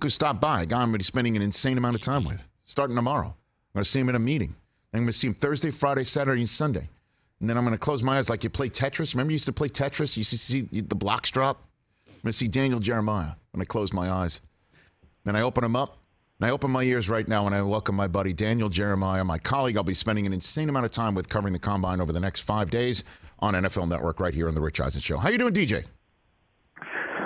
who stopped by, a guy I'm going to be spending an insane amount of time with, starting tomorrow. I'm going to see him at a meeting. I'm going to see him Thursday, Friday, Saturday, and Sunday. And then I'm going to close my eyes like you play Tetris. Remember you used to play Tetris? You used to see the blocks drop? I'm going to see Daniel Jeremiah when I close my eyes. Then I open them up. And I open my ears right now and I welcome my buddy Daniel Jeremiah, my colleague. I'll be spending an insane amount of time with covering the Combine over the next 5 days on NFL Network right here on the Rich Eisen Show. How you doing, DJ?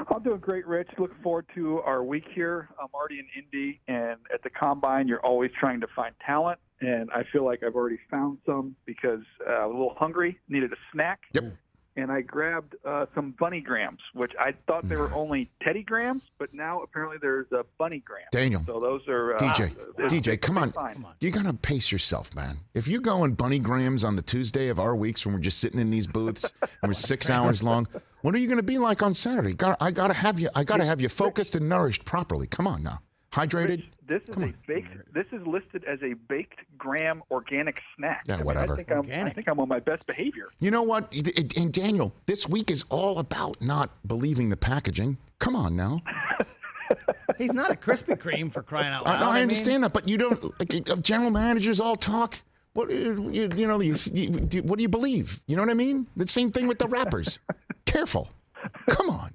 I'm doing great, Rich. Looking forward to our week here. I'm already in Indy, and at the Combine, you're always trying to find talent, and I feel like I've already found some because I was a little hungry, needed a snack. Yep. And I grabbed some bunny grams, which I thought they were only Teddy grams, but now apparently there's a bunny gram. Daniel. So those are DJ, come on. You got to pace yourself, man. If you go on bunny grams on the Tuesday of our weeks when we're just sitting in these booths and we're 6 hours long, what are you going to be like on Saturday? I got to have you focused and nourished properly. Come on now. Hydrated. Rich, this is listed as a baked graham organic snack. Yeah, whatever. I think I'm on my best behavior. You know what? And Daniel, this week is all about not believing the packaging. Come on now. He's not a Krispy Kreme for crying out loud. I understand that, but you don't. Like, general managers all talk. What what do you believe? You know what I mean? The same thing with the rappers. Careful. Come on.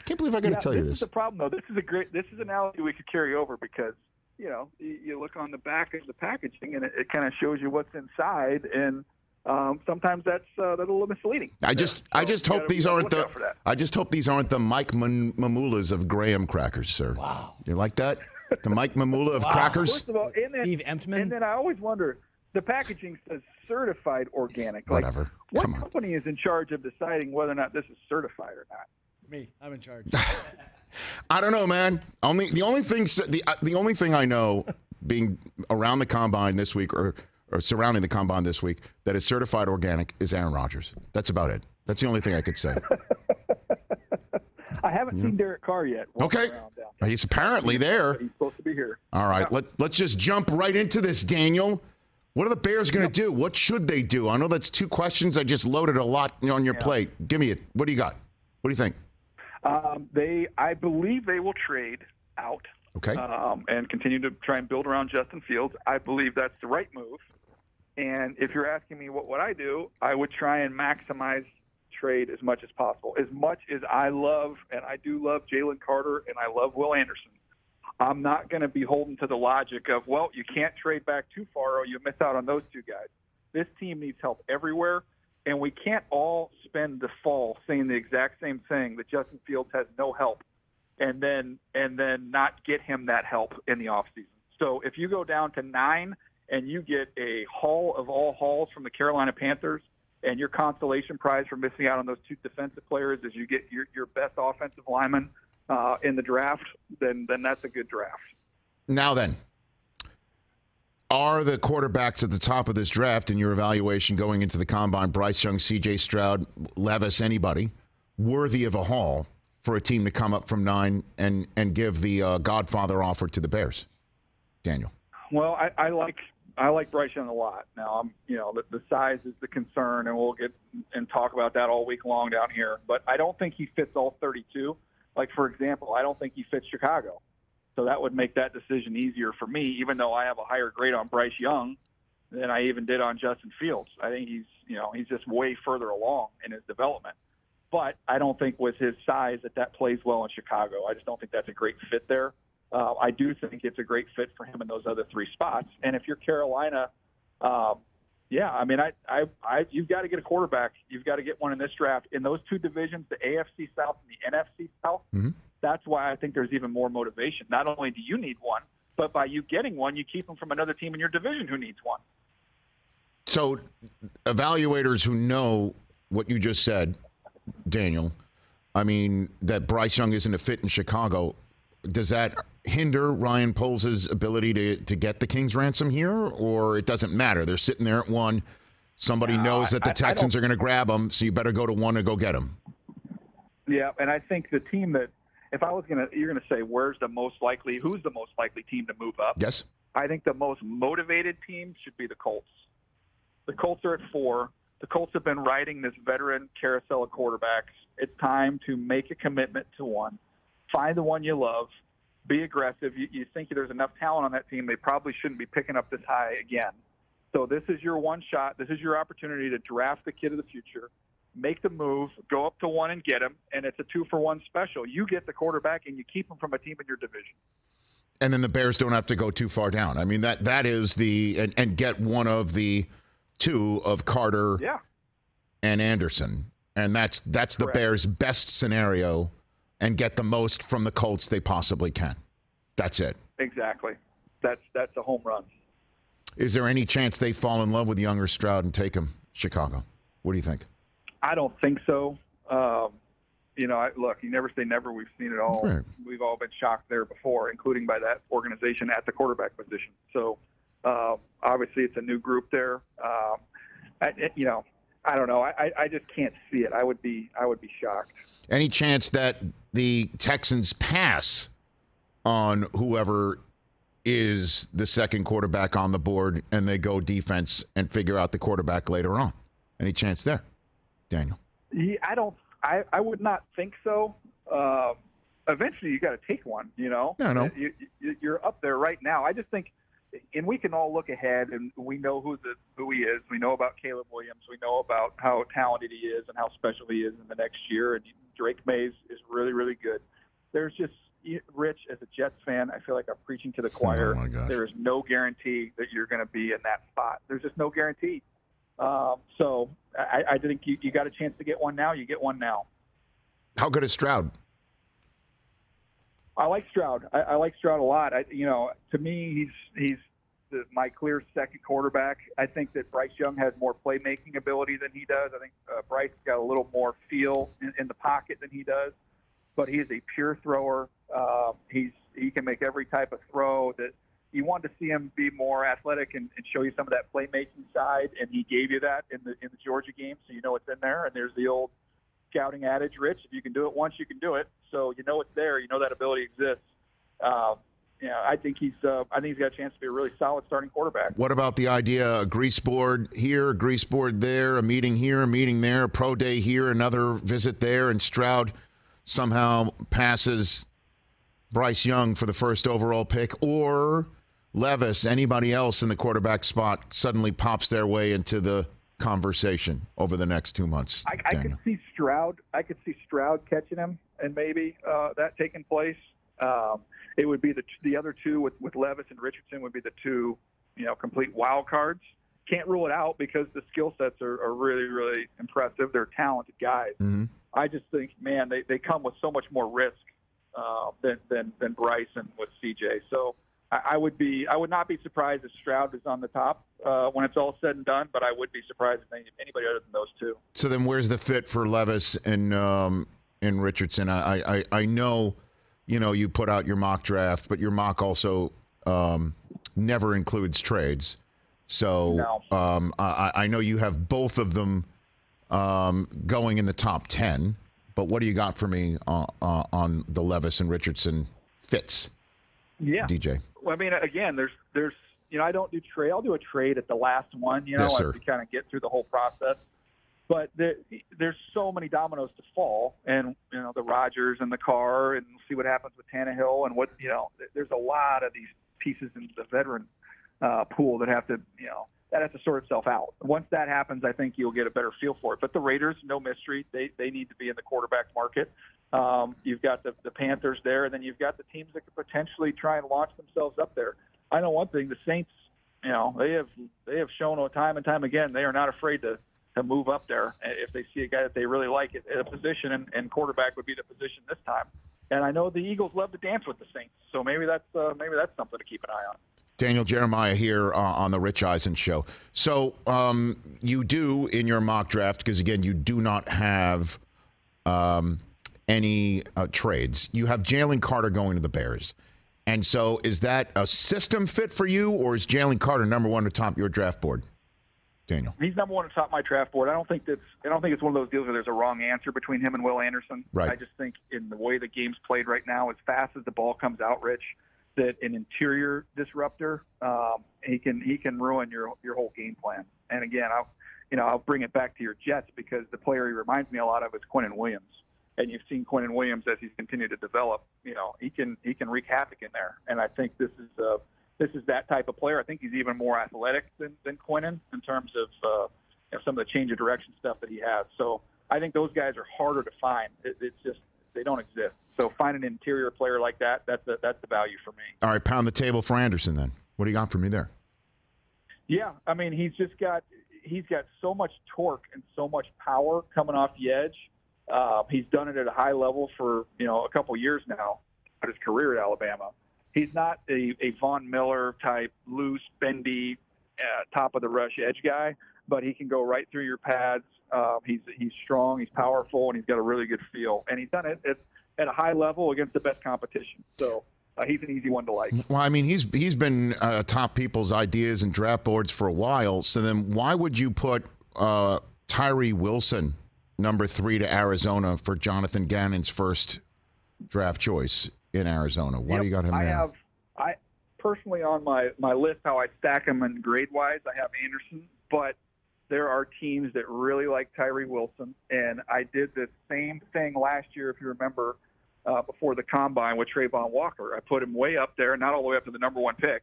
Can't believe I got to tell you this. This is the problem, though. This is an analogy we could carry over because, you look on the back of the packaging and it kind of shows you what's inside, and sometimes that's a little misleading. I just hope these aren't the Mike Mamulas of graham crackers, sir. Wow. You like that? The Mike Mamula of crackers? First of all, Steve Emtman? And then I always wonder, the packaging says certified organic. Like, whatever. What company is in charge of deciding whether or not this is certified or not? Me. I'm in charge. I don't know, man. The only thing I know, being around the Combine this week or surrounding the Combine this week, that is certified organic is Aaron Rodgers. That's about it. That's the only thing I could say. I haven't seen Derek Carr yet. Okay. He's apparently there. He's supposed to be here. All right. Yeah. Let's just jump right into this, Daniel. What are the Bears going to do? What should they do? I know that's two questions. I just loaded a lot on your plate. Give me it. What do you got? What do you think? I believe they will trade out. Okay. And continue to try and build around Justin Fields. I believe that's the right move. And if you're asking me what would I do, I would try and maximize trade as much as possible. As much as I love, and I do love Jalen Carter and I love Will Anderson, I'm not going to be holding to the logic of, well, you can't trade back too far or you miss out on those two guys. This team needs help everywhere, and we can't all spend the fall saying the exact same thing, that Justin Fields has no help, and then not get him that help in the offseason. So if you go down to 9 and you get a haul of all hauls from the Carolina Panthers, and your consolation prize for missing out on those two defensive players is you get your best offensive lineman in the draft, then that's a good draft. Now then, are the quarterbacks at the top of this draft in your evaluation going into the Combine, Bryce Young, C.J. Stroud, Levis, anybody, worthy of a haul for a team to come up from 9 and give the Godfather offer to the Bears? Daniel. Well, I like Bryce Young a lot. Now, the size is the concern, and we'll get and talk about that all week long down here. But I don't think he fits all 32. Like, for example, I don't think he fits Chicago. So that would make that decision easier for me, even though I have a higher grade on Bryce Young than I even did on Justin Fields. I think he's just way further along in his development. But I don't think with his size that plays well in Chicago. I just don't think that's a great fit there. I do think it's a great fit for him in those other 3 spots. And if you're Carolina, you've got to get a quarterback. You've got to get one in this draft. In those 2 divisions, the AFC South and the NFC South, that's why I think there's even more motivation. Not only do you need one, but by you getting one, you keep them from another team in your division who needs one. So evaluators who know what you just said, Daniel, I mean, that Bryce Young isn't a fit in Chicago, does that hinder Ryan Poles' ability to get the King's ransom here, or it doesn't matter? They're sitting there at 1. Somebody knows that the Texans are going to grab him, so you better go to 1 and go get him. Yeah, and I think the team that, if I was you're going to say who's the most likely team to move up? Yes. I think the most motivated team should be the Colts. The Colts are at 4. The Colts have been riding this veteran carousel of quarterbacks. It's time to make a commitment to one. Find the one you love, be aggressive. You think there's enough talent on that team, they probably shouldn't be picking up this high again. So this is your one shot. This is your opportunity to draft the kid of the future, make the move, go up to one and get him, and it's a 2-for-1 special. You get the quarterback, and you keep him from a team in your division. And then the Bears don't have to go too far down. I mean, that is and get one of the two of Carter and Anderson. And that's the Bears' best scenario, and get the most from the Colts they possibly can. That's it. Exactly. That's a home run. Is there any chance they fall in love with younger Stroud and take him Chicago? What do you think? I don't think so. Look, you never say never. We've seen it all. Right. We've all been shocked there before, including by that organization at the quarterback position. So obviously it's a new group there. I don't know. I just can't see it. I would be shocked. Any chance that the Texans pass on whoever is the second quarterback on the board and they go defense and figure out the quarterback later on? Any chance there, Daniel? Yeah, I would not think so. Eventually, you got to take one. No. You're up there right now. I just think, and we can all look ahead, and we know who he is. We know about Caleb Williams. We know about how talented he is and how special he is in the next year. And Drake Mays is really, really good. There's just, Rich, as a Jets fan, I feel like I'm preaching to the choir. Oh my gosh. There is no guarantee that you're going to be in that spot. There's just no guarantee. So I think you got a chance to get one now. You get one now. How good is Stroud? I like Stroud. I like Stroud a lot. To me, he's my clear second quarterback. I think that Bryce Young has more playmaking ability than he does. I think Bryce got a little more feel in the pocket than he does. But he is a pure thrower. He can make every type of throw. That you want to see him be more athletic and show you some of that playmaking side, and he gave you that in the Georgia game, so you know it's in there. And there's the old scouting adage, Rich: if you can do it once, you can do it. So you know it's there. You know that ability exists. I think he's got a chance to be a really solid starting quarterback. What about the idea, a grease board here, a grease board there, a meeting here, a meeting there, a pro day here, another visit there, and Stroud somehow passes Bryce Young for the first overall pick, or Levis, anybody else in the quarterback spot, suddenly pops their way into the conversation over the next 2 months? I could see Stroud. I could see Stroud catching him, and maybe that taking place. It would be the other two with Levis and Richardson would be the two, complete wild cards. Can't rule it out because the skill sets are really, really impressive. They're talented guys. Mm-hmm. I just think, man, they come with so much more risk than Bryce and with CJ. So I would not be surprised if Stroud is on the top when it's all said and done, but I would be surprised if anybody other than those two. So then where's the fit for Levis and Richardson? I know, you put out your mock draft, but your mock also never includes trades. So no. I know you have both of them going in the top 10, but what do you got for me on the Levis and Richardson fits? Yeah, DJ. Well, I mean, again, there's I don't do trade. I'll do a trade at the last one, yes, as we kind of get through the whole process. But there's so many dominoes to fall, and the Rodgers and the Carr, and see what happens with Tannehill, and there's a lot of these pieces in the veteran pool that have to sort itself out. Once that happens, I think you'll get a better feel for it. But the Raiders, no mystery, they need to be in the quarterback market. You've got the Panthers there, and then you've got the teams that could potentially try and launch themselves up there. I know one thing: the Saints, they have shown time and time again they are not afraid to move up there if they see a guy that they really like at a position, and quarterback would be the position this time. And I know the Eagles love to dance with the Saints, so maybe that's something to keep an eye on. Daniel Jeremiah here on the Rich Eisen Show. So you do in your mock draft, because again, you do not have any trades. You have Jalen Carter going to the Bears. And so is that a system fit for you, or is Jalen Carter number one atop your draft board? Daniel. He's number one atop my draft board. I don't think it's one of those deals where there's a wrong answer between him and Will Anderson. Right. I just think in the way the game's played right now, as fast as the ball comes out, Rich, that an interior disruptor, he can ruin your whole game plan. And again, I'll bring it back to your Jets, because the player he reminds me a lot of is Quinnen Williams. and you've seen Quinnen Williams as he's continued to develop. He can wreak havoc in there, and I think this is that type of player. I think he's even more athletic than Quinnen in terms of some of the change of direction stuff that he has. So I think those guys are harder to find. It's just they don't exist. So find an interior player like that, that's the value for me. All right, pound the table for Anderson then. What do you got for me there? Yeah, I mean, he's got so much torque and so much power coming off the edge. He's done it at a high level for a couple years now at his career at Alabama. He's not a Von Miller type loose, bendy, top of the rush edge guy, but he can go right through your pads. He's strong, he's powerful, and he's got a really good feel. And he's done it at a high level against the best competition. So he's an easy one to like. Well, I mean, he's been top people's ideas and draft boards for a while. So then why would you put Tyree Wilson, number 3 to Arizona, for Jonathan Gannon's first draft choice in Arizona? Why do you got him there? I personally, on my list, how I stack them in grade-wise, I have Anderson, but there are teams that really like Tyree Wilson, and I did the same thing last year, if you remember, before the combine with Trayvon Walker. I put him way up there, not all the way up to the number 1 pick,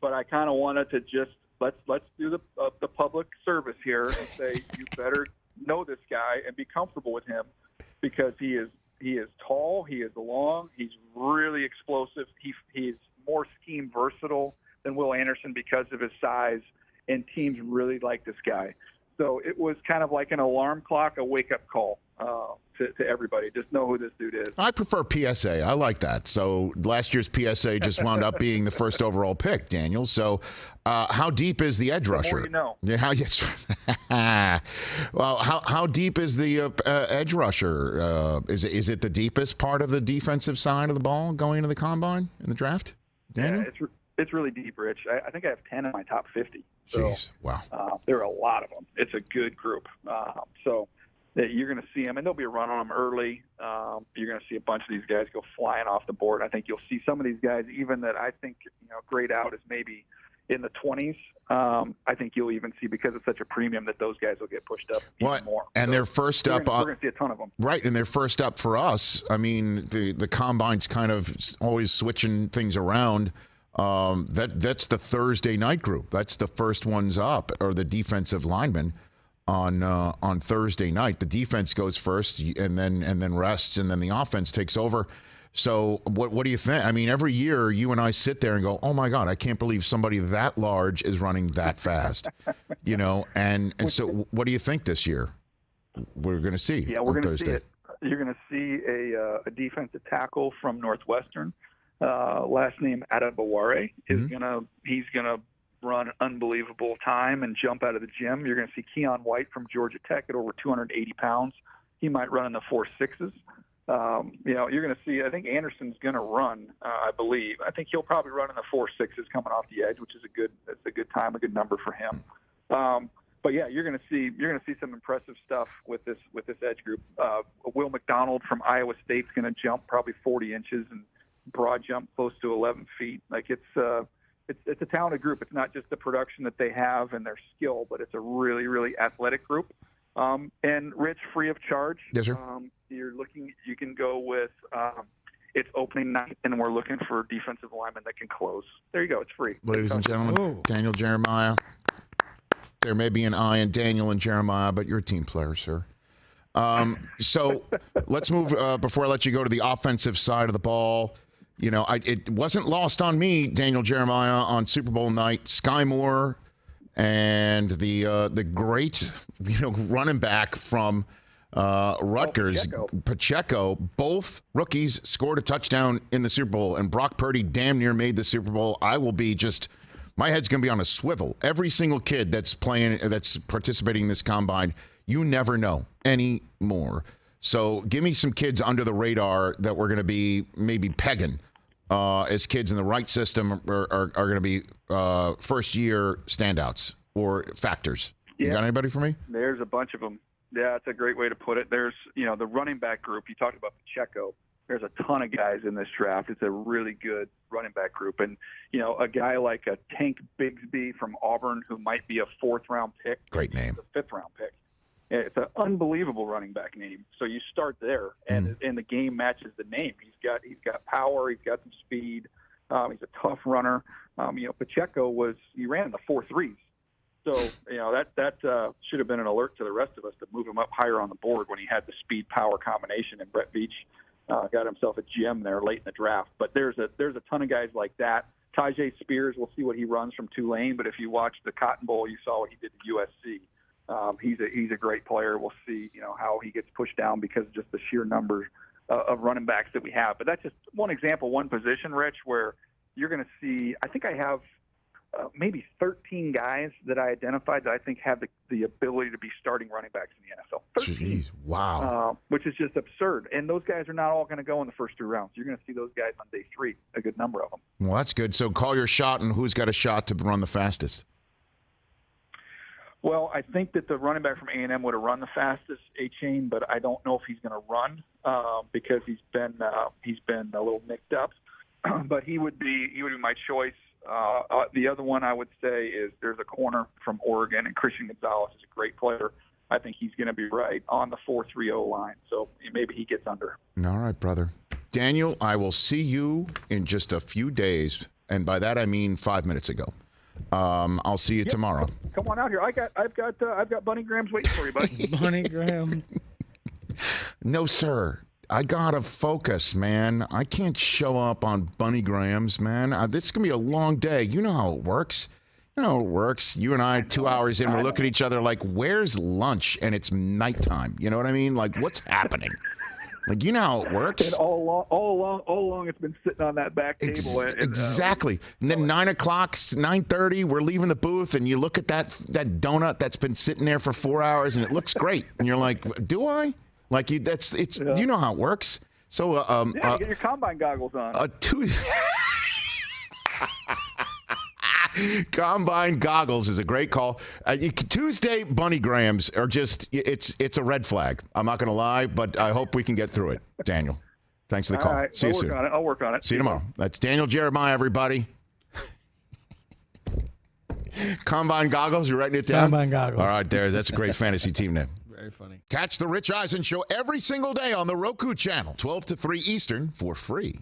but I kind of wanted to just let's do the public service here and say you better know this guy and be comfortable with him, because he is tall, he is long, he's really explosive, he's more scheme versatile than Will Anderson because of his size, and teams really like this guy. So it was kind of like an alarm clock, a wake-up call to everybody. Just know who this dude is. I prefer PSA. I like that. So last year's PSA just wound up being the first overall pick, Daniel. So how deep is the edge rusher? The more you know. Yeah, yes. Well, how deep is the edge rusher? Is it the deepest part of the defensive side of the ball going into the combine in the draft, Daniel? Yeah, it's really deep, Rich. I think I have 10 in my top 50. So, jeez, wow. There are a lot of them. It's a good group. So you're going to see them, and there'll be a run on them early. You're going to see a bunch of these guys go flying off the board. I think you'll see some of these guys, even that I think grade out is maybe in the 20s. I think you'll even see, because it's such a premium, that those guys will get pushed up even more. And they're first up. We're going to see a ton of them. Right, and they're first up for us. I mean, the combine's kind of always switching things around. That's the Thursday night group. That's the first ones up, or the defensive linemen on Thursday night. The defense goes first, and then rests, and then the offense takes over. So what do you think? I mean, every year you and I sit there and go, "Oh my God, I can't believe somebody that large is running that fast," And so what do you think this year? We're going to see. Yeah, we're going to see Thursday. it. You're going to see a defensive tackle from Northwestern. Last name Adebaware he's gonna run unbelievable time and jump out of the gym. You're gonna see Keon White from Georgia Tech at over 280 pounds. He might run in the 4.6s. You're gonna see. I think Anderson's gonna run. I believe. I think he'll probably run in the 4.6s coming off the edge, which is a good time, a good number for him. But yeah, you're gonna see some impressive stuff with this edge group. Will McDonald from Iowa State's gonna jump probably 40 inches and broad jump close to 11 feet. Like it's a talented group. It's not just the production that they have and their skill, but it's a really, really athletic group. And Rich, free of charge. Yes, sir. You can go with it's opening night, and we're looking for defensive linemen that can close. There you go. It's free. Ladies and gentlemen, Daniel Jeremiah. There may be an I in Daniel and Jeremiah, but you're a team player, sir. So let's move before I let you go to the offensive side of the ball. It wasn't lost on me, Daniel Jeremiah, on Super Bowl night. Sky Moore and the great running back from Rutgers, Pacheco, both rookies scored a touchdown in the Super Bowl, and Brock Purdy damn near made the Super Bowl. I will be my head's going to be on a swivel. Every single kid that's participating in this combine, you never know anymore. So give me some kids under the radar that we're going to be maybe pegging as kids in the right system are going to be first-year standouts or factors. Yeah. You got anybody for me? There's a bunch of them. Yeah, it's a great way to put it. There's, the running back group. You talked about Pacheco. There's a ton of guys in this draft. It's a really good running back group. And, a guy like a Tank Bigsby from Auburn, who might be a 4th-round pick. Great name. A 5th-round pick. It's an unbelievable running back name. So you start there, and the game matches the name. He's got power. He's got some speed. He's a tough runner. Pacheco he ran the 4.3s. So that should have been an alert to the rest of us to move him up higher on the board when he had the speed power combination. And Brett Veach got himself a gem there late in the draft. But there's a ton of guys like that. Tyjae Spears, we'll see what he runs from Tulane. But if you watch the Cotton Bowl, you saw what he did to USC. He's a great player. We'll see, how he gets pushed down because of just the sheer number of running backs that we have. But that's just one example, one position, Rich, where you're going to see. I think I have maybe 13 guys that I identified that I think have the ability to be starting running backs in the NFL. 13. Jeez, wow. Which is just absurd. And those guys are not all going to go in the first 2 rounds. You're going to see those guys on day 3, a good number of them. Well, that's good. So call your shot, and who's got a shot to run the fastest? Well, I think that the running back from A&M would have run the fastest, A-Chain, but I don't know if he's going to run because he's been a little nicked up. But he would be my choice. The other one I would say is there's a corner from Oregon, and Christian Gonzalez is a great player. I think he's going to be right on the 4.30 line, so maybe he gets under. All right, brother. Daniel, I will see you in just a few days, and by that I mean 5 minutes ago. I'll see you tomorrow. Come on out here. I've got Bunny Grahams waiting for you, buddy. Bunny Graham. No, sir. I gotta focus, man. I can't show up on Bunny Grahams, man. This is gonna be a long day. You know how it works. You and I 2 hours in, we're looking at each other like, "Where's lunch?" And it's nighttime. You know what I mean? Like, what's happening? Like, you know how it works. And all along, it's been sitting on that back table. Exactly. And then 9 o'clock, 9:30, we're leaving the booth, and you look at that donut that's been sitting there for 4 hours, and it looks great. And you're like, "Do I?" Like, you know how it works. So, you get your combine goggles on. Combine goggles is a great call. Tuesday Bunny Grahams are just it's a red flag. I'm not going to lie, but I hope we can get through it. Daniel, thanks for the call. All right, See you soon. I'll work on it. See you tomorrow. That's Daniel Jeremiah, everybody. Combine goggles. You're writing it down. Combine goggles. All right, that's a great fantasy team name. Very funny. Catch the Rich Eisen Show every single day on the Roku channel, 12 to 3 Eastern, for free.